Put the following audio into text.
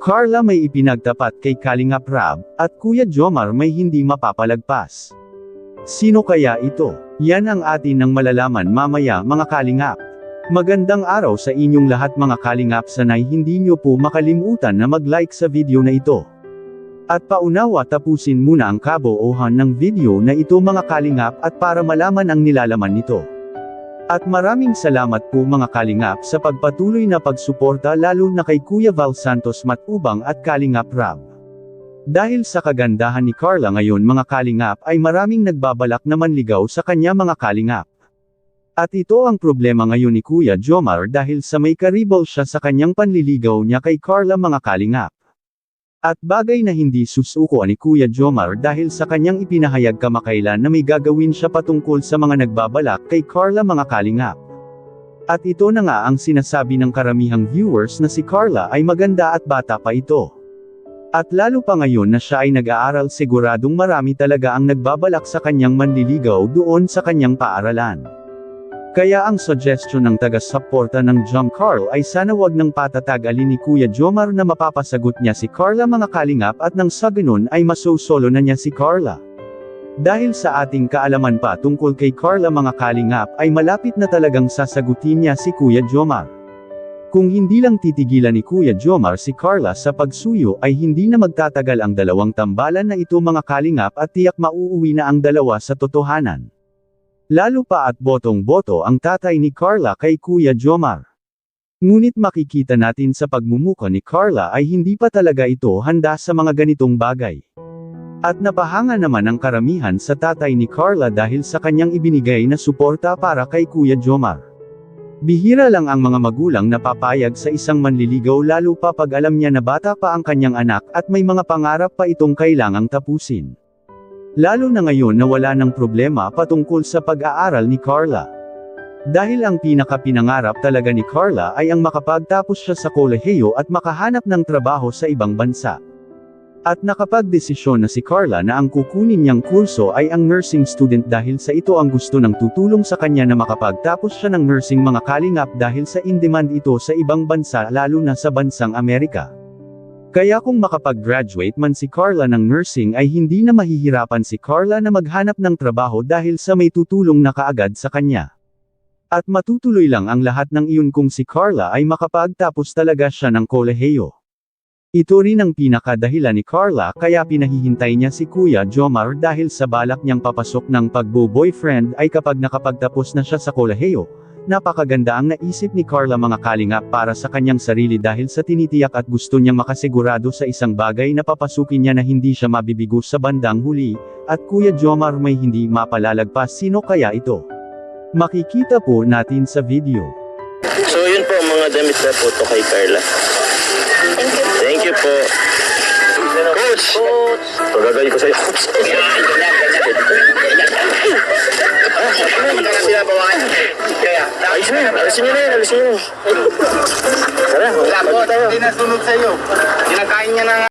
Carla may ipinagtapat kay Kalingap Rab, at Kuya Jomar may hindi mapapalagpas. Sino kaya ito? Yan ang atin nang malalaman mamaya mga Kalingap. Magandang araw sa inyong lahat mga Kalingap, sanay hindi nyo po makalimutan na mag-like sa video na ito. At paunawa tapusin muna ang kabuuhan ng video na ito mga Kalingap at para malaman ang nilalaman nito. At maraming salamat po mga Kalingap sa pagpatuloy na pagsuporta lalo na kay Kuya Val Santos Matubang at Kalingap Rab. Dahil sa kagandahan ni Carla ngayon mga Kalingap ay maraming nagbabalak na manligaw sa kanya mga Kalingap. At ito ang problema ngayon ni Kuya Jomar dahil sa may karibal siya sa kanyang panliligaw niya kay Carla mga Kalingap. At bagay na hindi susuko ni Kuya Jomar dahil sa kanyang ipinahayag kamakailan na may gagawin siya patungkol sa mga nagbabalak kay Carla mga Kalingap. At ito na nga ang sinasabi ng karamihang viewers na si Carla ay maganda at bata pa ito. At lalo pa ngayon na siya ay nag-aaral, siguradong marami talaga ang nagbabalak sa kanyang manliligaw doon sa kanyang paaralan. Kaya ang suggestion ng taga-suporta ng Jom Carl ay sana wag nang patatagalin ni Kuya Jomar na mapapasagot niya si Carla mga Kalingap at nang sa ganun ay masosolo na niya si Carla. Dahil sa ating kaalaman pa tungkol kay Carla mga Kalingap ay malapit na talagang sasagutin niya si Kuya Jomar. Kung hindi lang titigilan ni Kuya Jomar si Carla sa pagsuyo ay hindi na magtatagal ang dalawang tambalan na ito mga Kalingap at tiyak mauuwi na ang dalawa sa totohanan. Lalo pa at botong-boto ang tatay ni Carla kay Kuya Jomar. Ngunit makikita natin sa pagmumuka ni Carla ay hindi pa talaga ito handa sa mga ganitong bagay. At napahanga naman ang karamihan sa tatay ni Carla dahil sa kanyang ibinigay na suporta para kay Kuya Jomar. Bihira lang ang mga magulang na papayag sa isang manliligaw lalo pa pag alam niya na bata pa ang kanyang anak at may mga pangarap pa itong kailangang tapusin. Lalo na ngayon na wala ng problema patungkol sa pag-aaral ni Carla. Dahil ang pinaka-pinangarap talaga ni Carla ay ang makapagtapos siya sa kolehiyo at makahanap ng trabaho sa ibang bansa. At nakapagdesisyon na si Carla na ang kukunin niyang kurso ay ang nursing student dahil sa ito ang gusto ng tutulong sa kanya na makapagtapos siya ng nursing mga Kalingap dahil sa in-demand ito sa ibang bansa lalo na sa bansang Amerika. Kaya kung makapag-graduate man si Carla ng nursing ay hindi na mahihirapan si Carla na maghanap ng trabaho dahil sa may tutulong na kaagad sa kanya. At matutuloy lang ang lahat ng iyon kung si Carla ay makapagtapos talaga siya ng kolehiyo. Ito rin ang pinakadahilan ni Carla kaya pinahihintay niya si Kuya Jomar dahil sa balak niyang papasok ng pagbo-boyfriend ay kapag nakapagtapos na siya sa kolehiyo. Napakaganda ang naisip ni Carla mga Kalingap para sa kanyang sarili dahil sa tinitiyak at gusto niyang makasigurado sa isang bagay na papasukin niya na hindi siya mabibigo sa bandang huli, at Kuya Jomar may hindi mapalalagpas. Sino kaya ito? Makikita po natin sa video. So yun po ang mga damit na po to kay Carla. Thank you po. Coach! Ito gagawin ko sa'yo. Alisin nyo na yan, alisin nyo. Tara, wala po tayo. Hindi nasunog sa'yo. Kinakain niya na